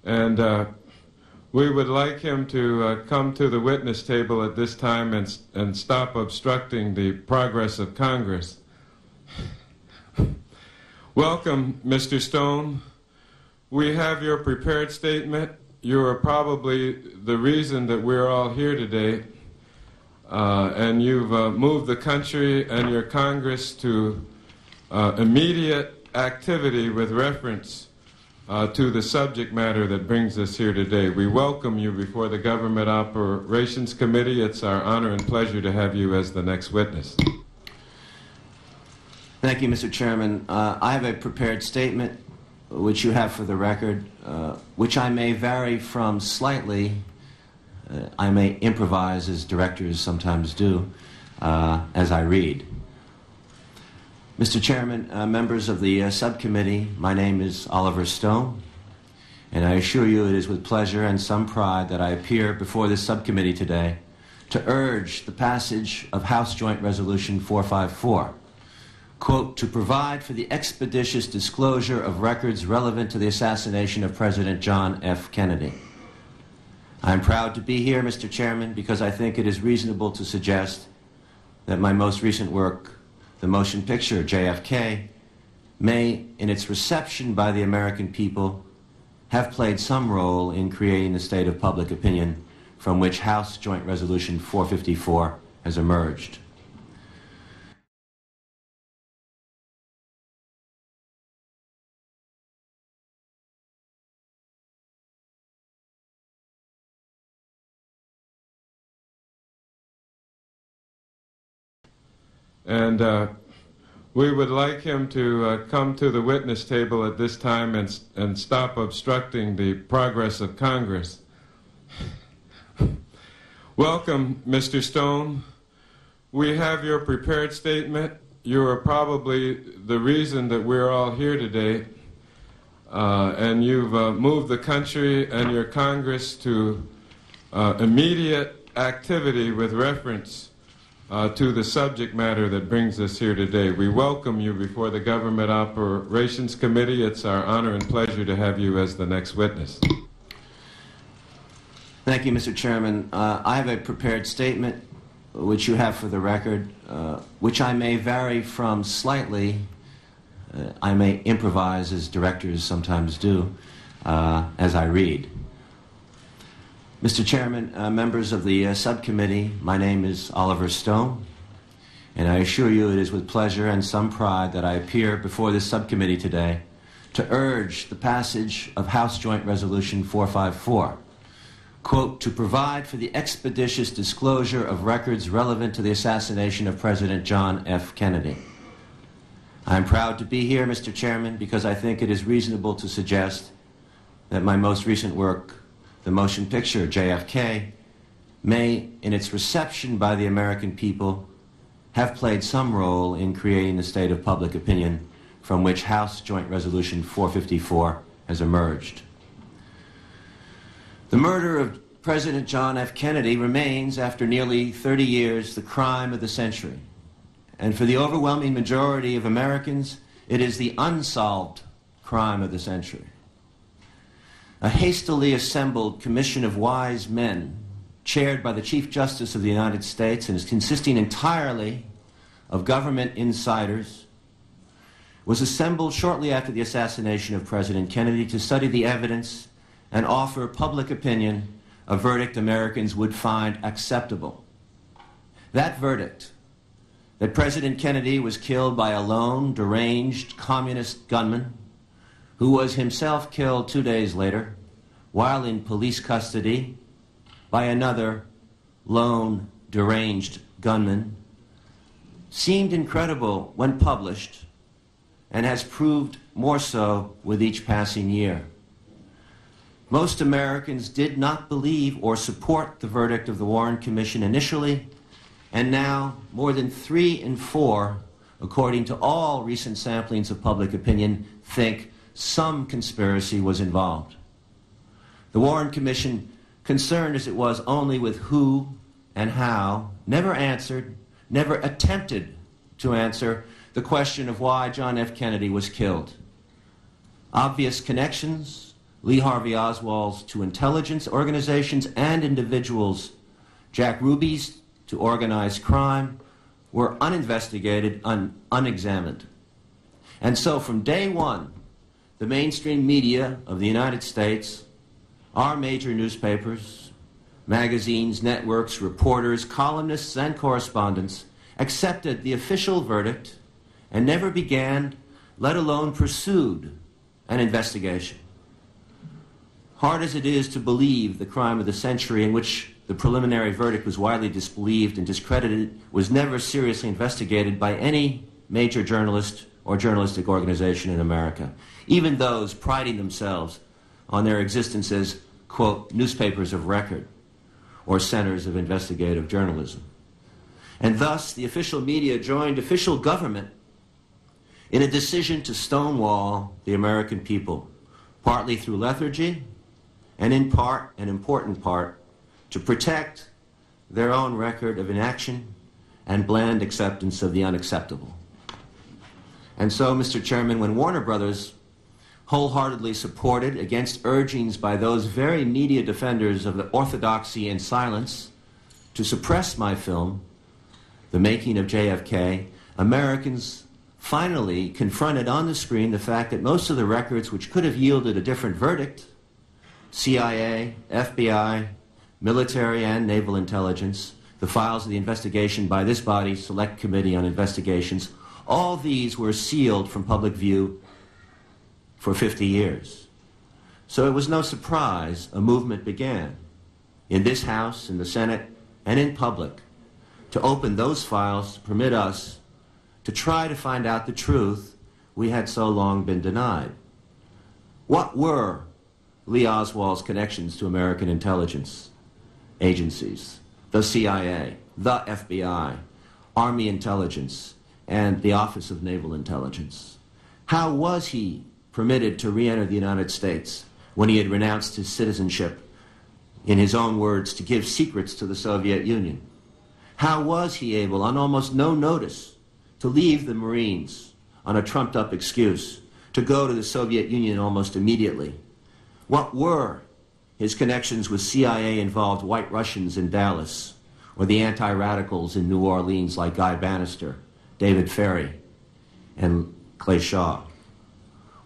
And we would like him to come to the witness table at this time and stop obstructing the progress of Congress. Welcome, Mr. Stone. We have your prepared statement. You are probably the reason that we're all here today. And you've moved the country and your Congress to immediate activity with reference to the subject matter that brings us here today. We welcome you before the Government Operations Committee. It's our honor and pleasure to have you as the next witness. Thank you, Mr. Chairman. I have a prepared statement, which you have for the record, which I may vary from slightly. I may improvise, as directors sometimes do, as I read. Mr. Chairman, members of the subcommittee, my name is Oliver Stone, and I assure you it is with pleasure and some pride that I appear before this subcommittee today to urge the passage of House Joint Resolution 454, quote, to provide for the expeditious disclosure of records relevant to the assassination of President John F. Kennedy. I'm proud to be here, Mr. Chairman, because I think it is reasonable to suggest that my most recent work, the motion picture JFK, may, in its reception by the American people, have played some role in creating the state of public opinion from which House Joint Resolution 454 has emerged. And we would like him to come to the witness table at this time and stop obstructing the progress of Congress. Welcome, Mr. Stone. We have your prepared statement. You are probably the reason that we're all here today. And you've moved the country and your Congress to immediate activity with reference to the subject matter that brings us here today. We welcome you before the Government Operations Committee. It's our honor and pleasure to have you as the next witness. Thank you, Mr. Chairman. I have a prepared statement, which you have for the record, which I may vary from slightly. I may improvise, as directors sometimes do, as I read. Mr. Chairman, members of the subcommittee, my name is Oliver Stone, and I assure you it is with pleasure and some pride that I appear before this subcommittee today to urge the passage of House Joint Resolution 454, quote, to provide for the expeditious disclosure of records relevant to the assassination of President John F. Kennedy. I am proud to be here, Mr. Chairman, because I think it is reasonable to suggest that my most recent work, the motion picture JFK, may, in its reception by the American people, have played some role in creating the state of public opinion from which House Joint Resolution 454 has emerged. The murder of President John F. Kennedy remains, after nearly 30 years, the crime of the century. And for the overwhelming majority of Americans, it is the unsolved crime of the century. A hastily assembled commission of wise men, chaired by the Chief Justice of the United States and is consisting entirely of government insiders, was assembled shortly after the assassination of President Kennedy to study the evidence and offer public opinion a verdict Americans would find acceptable. That verdict, that President Kennedy was killed by a lone, deranged communist gunman who was himself killed 2 days later while in police custody by another lone, deranged gunman, seemed incredible when published and has proved more so with each passing year. Most Americans did not believe or support the verdict of the Warren Commission initially, and now more than 3 in 4, according to all recent samplings of public opinion, think some conspiracy was involved. The Warren Commission, concerned as it was only with who and how, never answered, never attempted to answer the question of why John F. Kennedy was killed. Obvious connections Lee Harvey Oswald's to intelligence organizations and individuals, Jack Ruby's to organized crime, were uninvestigated, unexamined. And so from day one, the mainstream media of the United States, our major newspapers, magazines, networks, reporters, columnists, and correspondents accepted the official verdict and never began, let alone pursued, an investigation. Hard as it is to believe the crime of the century, in which the preliminary verdict was widely disbelieved and discredited, was never seriously investigated by any major journalist or journalistic organization in America, even those priding themselves on their existence as, quote, newspapers of record or centers of investigative journalism. And thus, the official media joined official government in a decision to stonewall the American people, partly through lethargy, and in part, an important part, to protect their own record of inaction and bland acceptance of the unacceptable. And so, Mr. Chairman, when Warner Brothers wholeheartedly supported, against urgings by those very media defenders of the orthodoxy and silence, to suppress my film, The Making of JFK, Americans finally confronted on the screen the fact that most of the records which could have yielded a different verdict, CIA, FBI, military and naval intelligence, the files of the investigation by this body's Select Committee on Investigations, all these were sealed from public view for 50 years. So it was no surprise a movement began in this House, in the Senate, and in public to open those files to permit us to try to find out the truth we had so long been denied. What were Lee Oswald's connections to American intelligence agencies, the CIA, the FBI, Army Intelligence, and the Office of Naval Intelligence? How was he permitted to re-enter the United States when he had renounced his citizenship, in his own words, to give secrets to the Soviet Union? How was he able, on almost no notice, to leave the Marines on a trumped-up excuse, to go to the Soviet Union almost immediately? What were his connections with CIA-involved White Russians in Dallas, or the anti-radicals in New Orleans like Guy Bannister, David Ferry, and Clay Shaw?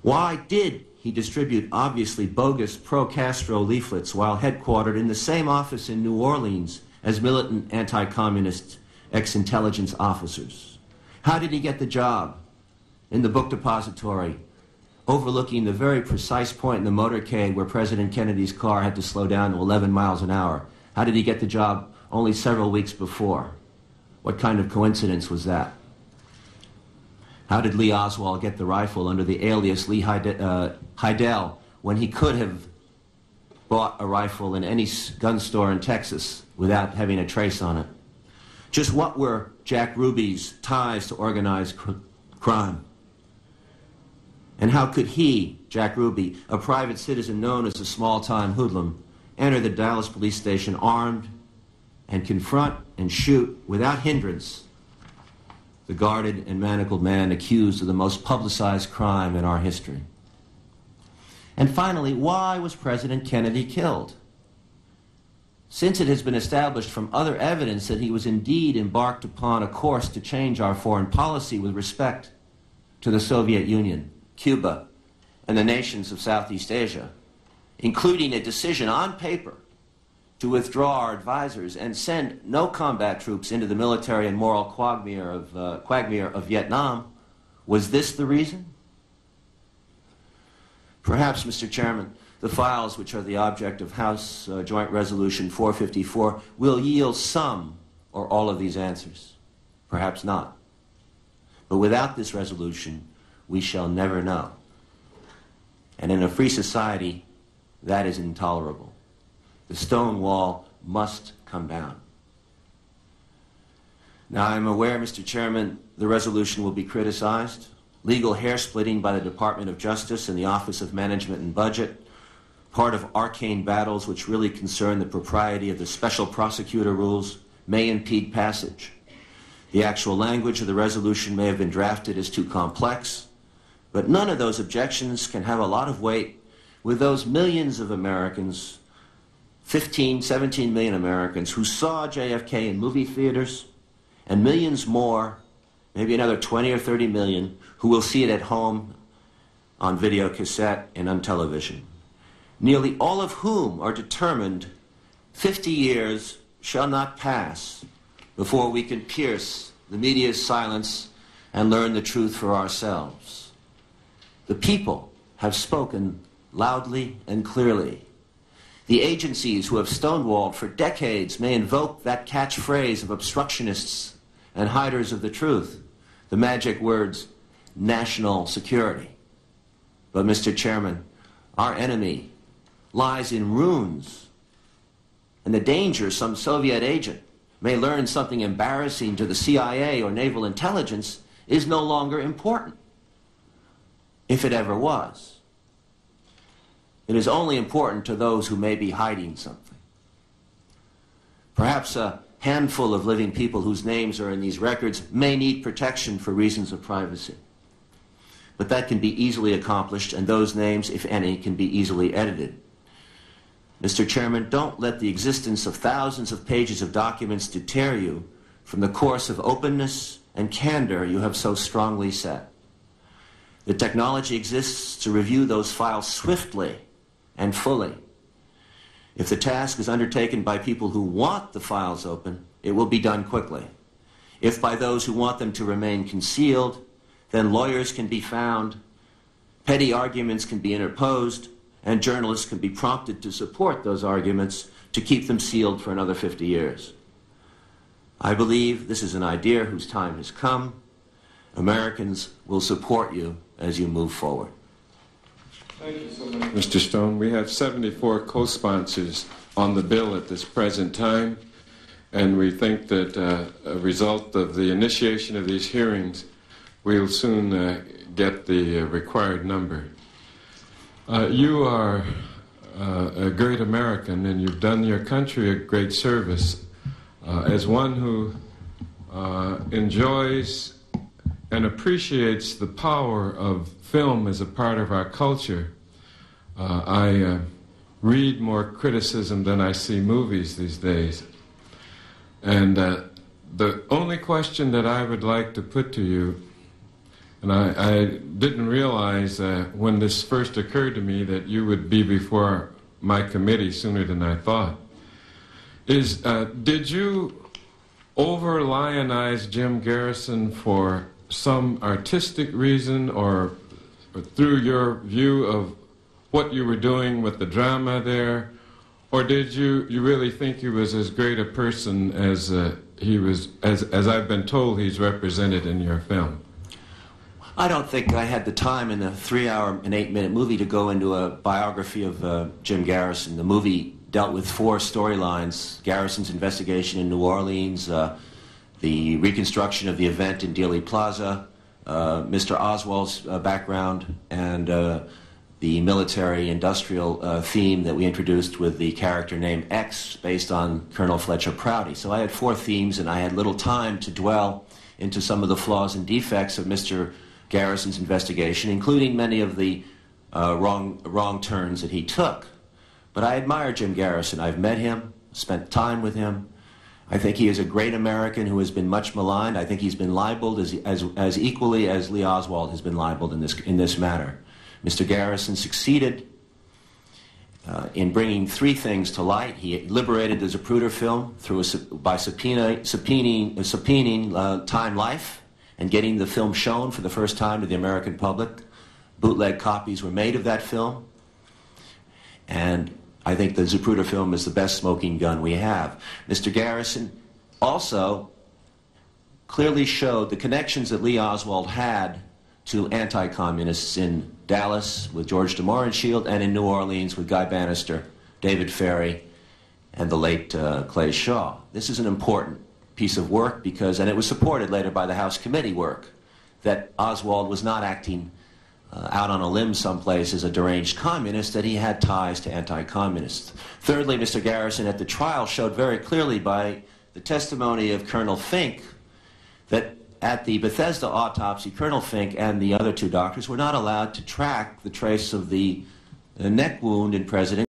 Why did he distribute obviously bogus pro-Castro leaflets while headquartered in the same office in New Orleans as militant anti-communist ex-intelligence officers? How did he get the job in the book depository, overlooking the very precise point in the motorcade where President Kennedy's car had to slow down to 11 miles an hour? How did he get the job only several weeks before? What kind of coincidence was that? How did Lee Oswald get the rifle under the alias Lee Heidel when he could have bought a rifle in any gun store in Texas without having a trace on it? Just what were Jack Ruby's ties to organized crime? And how could he, Jack Ruby, a private citizen known as a small-time hoodlum, enter the Dallas police station armed and confront and shoot without hindrance the guarded and manacled man accused of the most publicized crime in our history? And finally, why was President Kennedy killed? Since it has been established from other evidence that he was indeed embarked upon a course to change our foreign policy with respect to the Soviet Union, Cuba, and the nations of Southeast Asia, including a decision on paper to withdraw our advisors and send no combat troops into the military and moral quagmire of Vietnam, was this the reason? Perhaps, Mr. Chairman, the files which are the object of House Joint Resolution 454 will yield some or all of these answers. Perhaps not. But without this resolution, we shall never know. And in a free society, that is intolerable. The stone wall must come down. Now, I'm aware, Mr. Chairman, the resolution will be criticized. Legal hair-splitting by the Department of Justice and the Office of Management and Budget, part of arcane battles which really concern the propriety of the special prosecutor rules, may impede passage. The actual language of the resolution may have been drafted as too complex, but none of those objections can have a lot of weight with those millions of Americans, 15, 17 million Americans who saw JFK in movie theaters, and millions more, maybe another 20 or 30 million, who will see it at home on video cassette and on television, nearly all of whom are determined 50 years shall not pass before we can pierce the media's silence and learn the truth for ourselves. The people have spoken loudly and clearly. The agencies who have stonewalled for decades may invoke that catchphrase of obstructionists and hiders of the truth, the magic words, national security. But, Mr. Chairman, our enemy lies in ruins, and the danger some Soviet agent may learn something embarrassing to the CIA or naval intelligence is no longer important, if it ever was. It is only important to those who may be hiding something. Perhaps a handful of living people whose names are in these records may need protection for reasons of privacy. But that can be easily accomplished, and those names, if any, can be easily edited. Mr. Chairman, don't let the existence of thousands of pages of documents deter you from the course of openness and candor you have so strongly set. The technology exists to review those files swiftly and fully. If the task is undertaken by people who want the files open, it will be done quickly. If by those who want them to remain concealed, then lawyers can be found, petty arguments can be interposed, and journalists can be prompted to support those arguments to keep them sealed for another 50 years. I believe this is an idea whose time has come. Americans will support you as you move forward. Thank you so much, Mr. Stone. We have 74 co-sponsors on the bill at this present time, and we think that a result of the initiation of these hearings, we'll soon get the required number. You are a great American, and you've done your country a great service. As one who enjoys and appreciates the power of film as a part of our culture, I read more criticism than I see movies these days. And the only question that I would like to put to you, and I didn't realize when this first occurred to me that you would be before my committee sooner than I thought, is did you over-lionize Jim Garrison for some artistic reason or through your view of what you were doing with the drama there? Or did you really think he was as great a person as he was, as I've been told he's represented in your film? I don't think I had the time in a 3-hour and 8-minute movie to go into a biography of Jim Garrison. The movie dealt with 4 storylines: Garrison's investigation in New Orleans, the reconstruction of the event in Dealey Plaza, Mr. Oswald's background, and the military-industrial theme that we introduced with the character named X, based on Colonel Fletcher Prouty. So I had 4 themes, and I had little time to dwell into some of the flaws and defects of Mr. Garrison's investigation, including many of the wrong turns that he took. But I admire Jim Garrison. I've met him, spent time with him. I think he is a great American who has been much maligned. I think he's been libeled as equally as Lee Oswald has been libeled in this matter. Mr. Garrison succeeded in bringing 3 things to light. He liberated the Zapruder film by subpoenaing Time Life and getting the film shown for the first time to the American public. Bootleg copies were made of that film. And I think the Zapruder film is the best smoking gun we have. Mr. Garrison also clearly showed the connections that Lee Oswald had to anti-communists in Dallas with George de Mohrenschildt and in New Orleans with Guy Bannister, David Ferrie, and the late Clay Shaw. This is an important piece of work because, and it was supported later by the House committee work, that Oswald was not acting out on a limb someplace as a deranged communist, that he had ties to anti-communists. Thirdly, Mr. Garrison at the trial showed very clearly by the testimony of Colonel Fink that at the Bethesda autopsy, Colonel Fink and the other 2 doctors were not allowed to track the trace of the neck wound in President